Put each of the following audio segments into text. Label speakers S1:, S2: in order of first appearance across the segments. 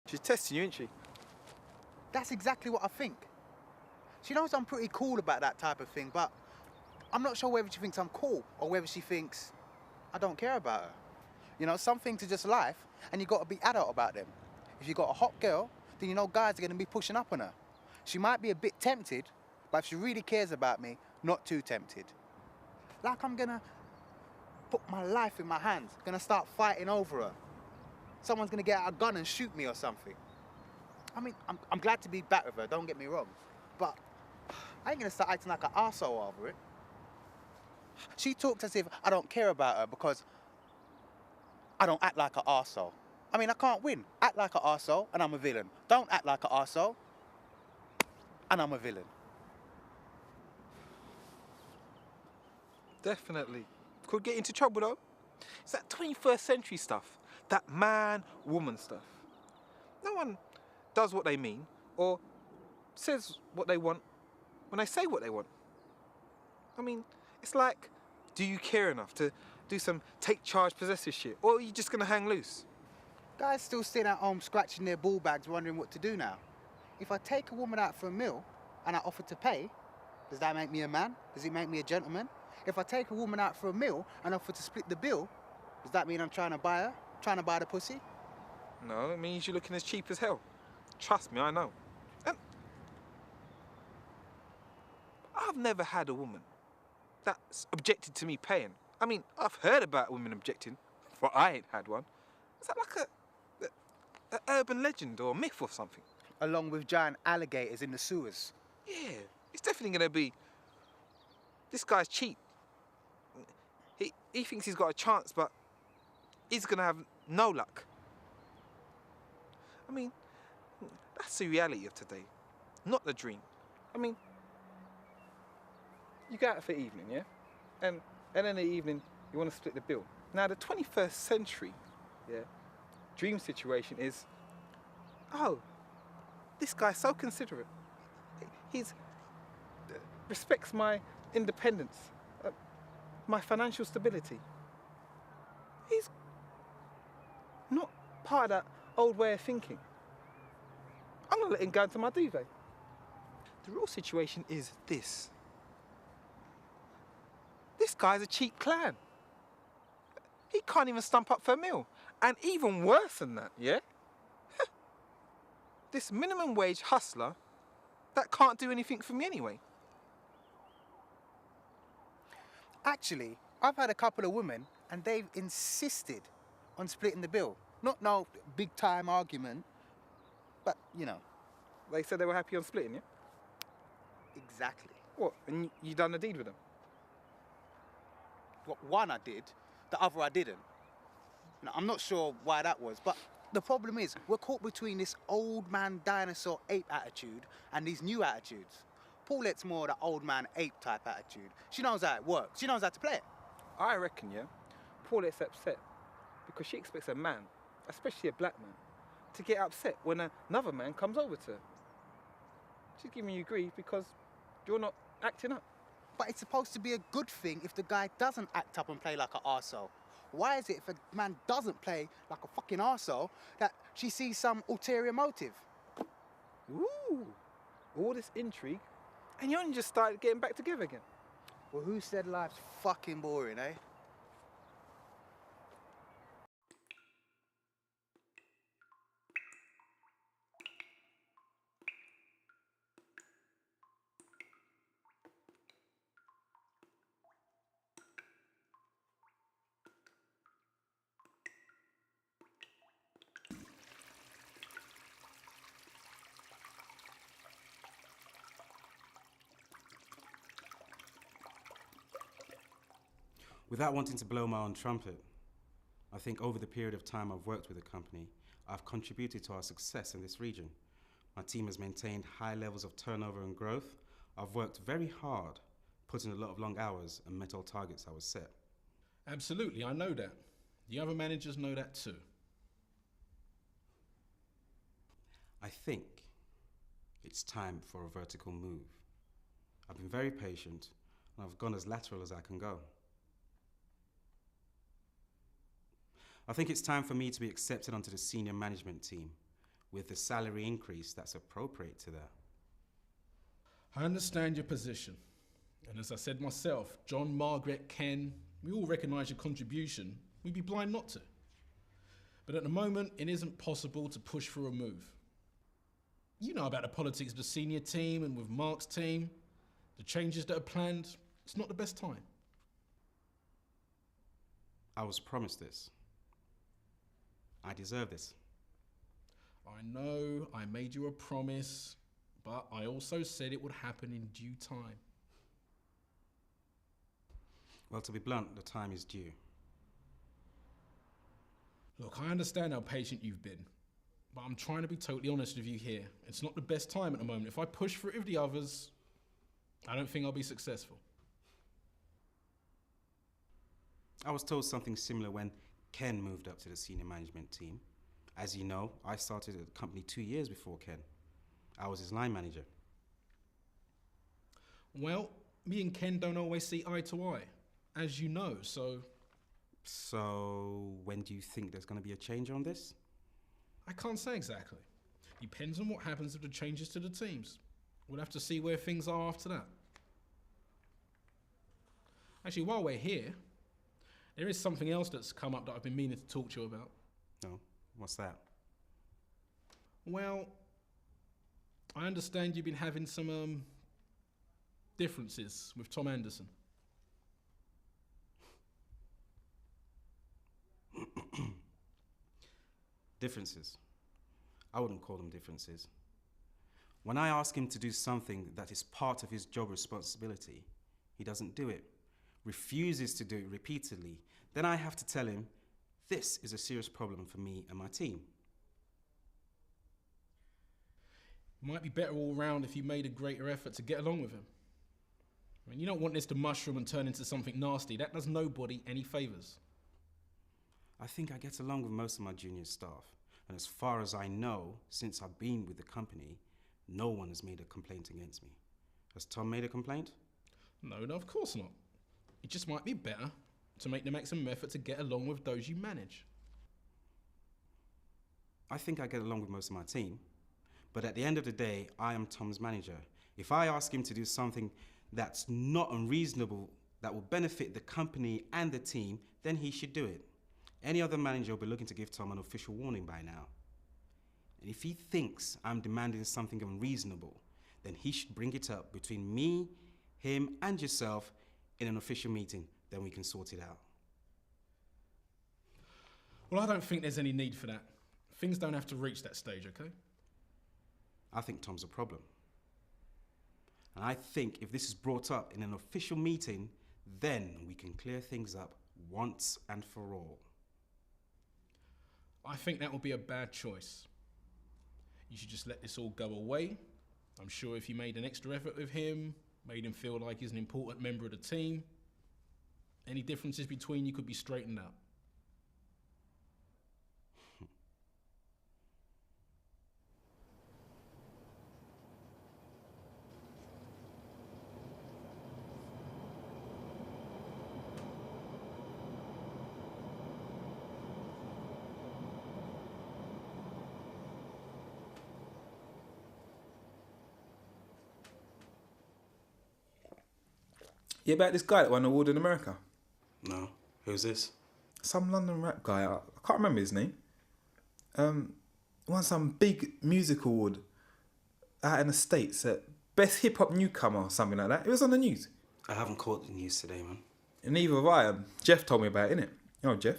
S1: She's testing you, isn't she?
S2: That's exactly what I think. She knows I'm pretty cool about that type of thing, but I'm not sure whether she thinks I'm cool or whether she thinks I don't care about her. You know, some things are just life, and you got to be adult about them. If you got a hot girl, then you know guys are going to be pushing up on her. She might be a bit tempted, but if she really cares about me, not too tempted. Like I'm going to put my life in my hands, going to start fighting over her. Someone's going to get out a gun and shoot me or something. I mean, I'm glad to be back with her, don't get me wrong, but I ain't going to start acting like an arsehole over it. She talks as if I don't care about her because I don't act like an arsehole. I mean, I can't win. Act like an arsehole and I'm a villain. Don't act like an arsehole and I'm a villain.
S1: Definitely. Could get into trouble though. It's that 21st century stuff. That man-woman stuff. No one does what they mean or says what they want when they say what they want. I mean, it's like, do you care enough to do some take charge possessive shit, or are you just gonna hang loose?
S2: Guys still sitting at home scratching their ball bags wondering what to do now. If I take a woman out for a meal and I offer to pay, does that make me a man? Does it make me a gentleman? If I take a woman out for a meal and offer to split the bill, does that mean I'm trying to buy her? Trying to buy the pussy?
S1: No, it means you're looking as cheap as hell. Trust me, I know. And I've never had a woman that's objected to me paying. I mean, I've heard about women objecting, but I ain't had one. Is that like a urban legend or myth or something?
S2: Along with giant alligators in the sewers.
S1: Yeah, it's definitely gonna be, this guy's cheap. He thinks he's got a chance, but he's gonna have no luck. I mean, that's the reality of today, not the dream. I mean, you go out for evening, yeah? And in the evening, you want to split the bill. Now, the 21st century, yeah, dream situation is, oh, this guy's so considerate. He's respects my independence, my financial stability. He's not part of that old way of thinking. I'm gonna let him go into my duvet. The real situation is this. This guy's a cheap clown. He can't even stump up for a meal. And even worse than that, yeah? This minimum wage hustler that can't do anything for me anyway.
S2: Actually, I've had a couple of women and they've insisted on splitting the bill. Not no big time argument, but you know.
S1: They said they were happy on splitting, yeah?
S2: Exactly.
S1: What, and you done the deed with them?
S2: Well, one I did, the other I didn't. Now, I'm not sure why that was, but the problem is we're caught between this old man dinosaur ape attitude and these new attitudes. Paulette's more the old man ape type attitude. She knows how it works. She knows how to play it.
S1: I reckon, yeah, Paulette's upset because she expects a man, especially a black man, to get upset when another man comes over to her. She's giving you grief because you're not acting up.
S2: But it's supposed to be a good thing if the guy doesn't act up and play like an arsehole. Why is it if a man doesn't play like a fucking arsehole that she sees some ulterior motive?
S1: Ooh, all this intrigue, and you only just started getting back together again.
S2: Well, who said life's fucking boring, eh?
S3: Without wanting to blow my own trumpet, I think over the period of time I've worked with the company, I've contributed to our success in this region. My team has maintained high levels of turnover and growth. I've worked very hard, put in a lot of long hours, and met all targets I was set.
S4: Absolutely, I know that. The other managers know that too.
S3: I think it's time for a vertical move. I've been very patient, and I've gone as lateral as I can go. I think it's time for me to be accepted onto the senior management team. with the salary increase that's appropriate to that.
S4: I understand your position. And as I said myself, John, Margaret, Ken, we all recognise your contribution. We'd be blind not to. But at the moment, it isn't possible to push for a move. You know about the politics of the senior team and with Mark's team. The changes that are planned, it's not the best time.
S3: I was promised this. I deserve this.
S4: I know I made you a promise, but I also said it would happen in due time.
S3: Well, to be blunt, the time is due.
S4: Look, I understand how patient you've been, but I'm trying to be totally honest with you here. It's not the best time at the moment. If I push for it with the others, I don't think I'll be successful.
S3: I was told something similar when Ken moved up to the senior management team. As you know, I started at the company 2 years before Ken. I was his line manager.
S4: Well, me and Ken don't always see eye to eye, as you know, so...
S3: So, when do you think there's going to be a change on this?
S4: I can't say exactly. Depends on what happens with the changes to the teams. We'll have to see where things are after that. Actually, while we're here, there is something else that's come up that I've been meaning to talk to you about.
S3: No? What's that?
S4: Well, I understand you've been having some differences with Tom Anderson.
S3: Differences? I wouldn't call them differences. When I ask him to do something that is part of his job responsibility, he doesn't do it, refuses to do it repeatedly, then I have to tell him, this is a serious problem for me and my team.
S4: It might be better all round if you made a greater effort to get along with him. I mean, you don't want this to mushroom and turn into something nasty. That does nobody any favours.
S3: I think I get along with most of my junior staff, and as far as I know, since I've been with the company, no one has made a complaint against me. Has Tom made a complaint?
S4: No, of course not. It just might be better to make them make some effort to get along with those you manage.
S3: I think I get along with most of my team, but at the end of the day, I am Tom's manager. If I ask him to do something that's not unreasonable, that will benefit the company and the team, then he should do it. Any other manager will be looking to give Tom an official warning by now. And if he thinks I'm demanding something unreasonable, then he should bring it up between me, him, and yourself in an official meeting. Then we can sort it out.
S4: Well, I don't think there's any need for that. Things don't have to reach that stage, okay?
S3: I think Tom's a problem. And I think if this is brought up in an official meeting, then we can clear things up once and for all.
S4: I think that would be a bad choice. You should just let this all go away. I'm sure if you made an extra effort with him, made him feel like he's an important member of the team, any differences between you could be straightened out.
S1: Yeah, about this guy that won an award in America.
S3: No. Who's this?
S1: Some London rap guy. I can't remember his name. Won some big music award out in the States at Best Hip Hop Newcomer or something like that. It was on the news.
S3: I haven't caught the news today, man.
S1: And neither have I. Jeff told me about it, innit? You know Jeff?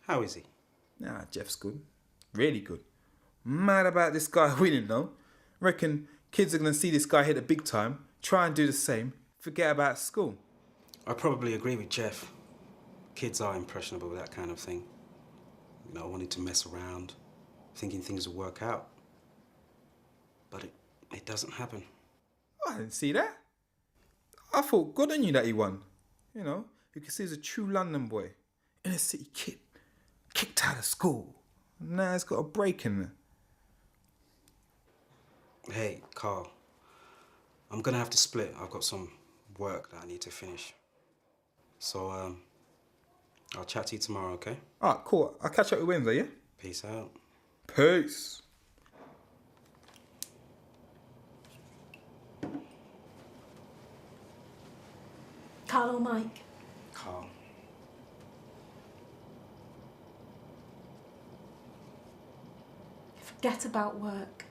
S3: How is he?
S1: Nah, Jeff's good. Really good. Mad about this guy winning though. Reckon kids are going to see this guy hit the big time, try and do the same, forget about school.
S3: I probably agree with Jeff. Kids are impressionable with that kind of thing. You know, wanting to mess around, thinking things will work out. But it doesn't happen.
S1: I didn't see that. I thought good on you that he won. You know, you can see he's a true London boy. Inner city kid. Kicked out of school. Now he's got a break in there.
S3: Hey, Carl. I'm gonna have to split. I've got some work that I need to finish. So, I'll chat to you tomorrow, okay?
S1: Alright, cool. I'll catch up with you Wednesday, yeah?
S3: Peace out.
S1: Peace.
S5: Carl or Mike?
S3: Carl.
S5: Forget about work.